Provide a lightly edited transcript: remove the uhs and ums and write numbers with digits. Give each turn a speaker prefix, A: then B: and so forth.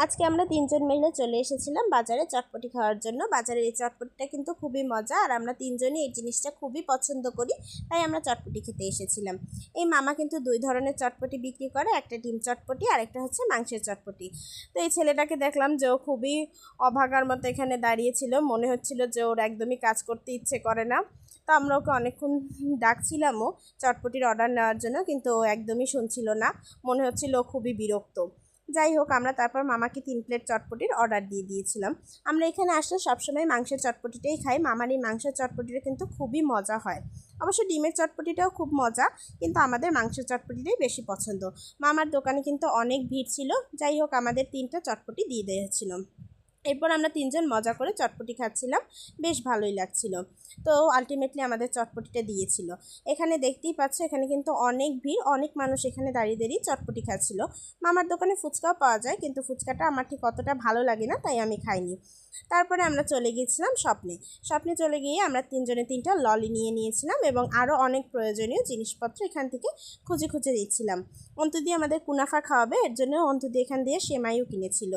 A: আজকে আমরা তিনজন মিলে চলে এসেছিলাম বাজারে চটপটি খাওয়ার জন্য। বাজারের এই চটপটিটা কিন্তু খুবই মজা, আর আমরা তিনজনই এই জিনিসটা খুবই পছন্দ করি, তাই আমরা চটপটি খেতে এসেছিলাম। এই মামা কিন্তু দুই ধরনের চটপটি বিক্রি করে, একটা ডিম চটপটি আর একটা হচ্ছে মাংসের চটপটি। তো এই ছেলেটাকে দেখলাম যে ও খুবই অভাগার মতো এখানে দাঁড়িয়েছিল, মনে হচ্ছিল যে ওর একদমই কাজ করতে ইচ্ছে করে না। তো আমরা ওকে অনেকক্ষণ ডাকছিলামও চটপটির অর্ডার নেওয়ার জন্য, কিন্তু ও একদমই শুনছিল না, মনে হচ্ছিল ও খুবই বিরক্ত। যাই হোক, আমরা তারপর মামাকে 3 প্লেট চটপটির অর্ডার দিয়ে দিয়েছিলাম। আমরা এখানে আসলে সবসময় মাংসের চটপটিটাই খাই। মামার এই মাংসের চটপটিটা কিন্তু খুবই মজা হয়। অবশ্য ডিমের চটপটিটাও খুব মজা, কিন্তু আমাদের মাংসের চটপটিটাই বেশি পছন্দ। মামার দোকানে কিন্তু অনেক ভিড় ছিল। যাই হোক, আমাদের 3টা চটপটি দিয়ে দিয়েছিল। এরপর আমরা তিনজন মজা করে চটপটি খাচ্ছিলাম, বেশ ভালোই লাগছিল। তো আলটিমেটলি আমাদের চটপটিটা দিয়েছিল। এখানে দেখতেই পাচ্ছ, এখানে কিন্তু অনেক ভিড়, অনেক মানুষ এখানে দাঁড়িয়ে দাঁড়িয়ে চটপটি খাচ্ছিল। মামার দোকানে ফুচকাও পাওয়া যায়, কিন্তু ফুচকাটা আমার ঠিক অতটা ভালো লাগে না, তাই আমি খাইনি। তারপরে আমরা চলে গিয়েছিলাম স্বপ্নে। স্বপ্নে চলে গিয়ে আমরা তিনজনে 3টা ললি নিয়ে নিয়েছিলাম, এবং আরও অনেক প্রয়োজনীয় জিনিসপত্র এখান থেকে খুঁজে খুঁজে দিচ্ছিলাম। অন্তুদি আমাদের কুনাফা খাওয়াবে, এর জন্য অন্তুদি এখান দিয়ে সেমাইও কিনেছিল।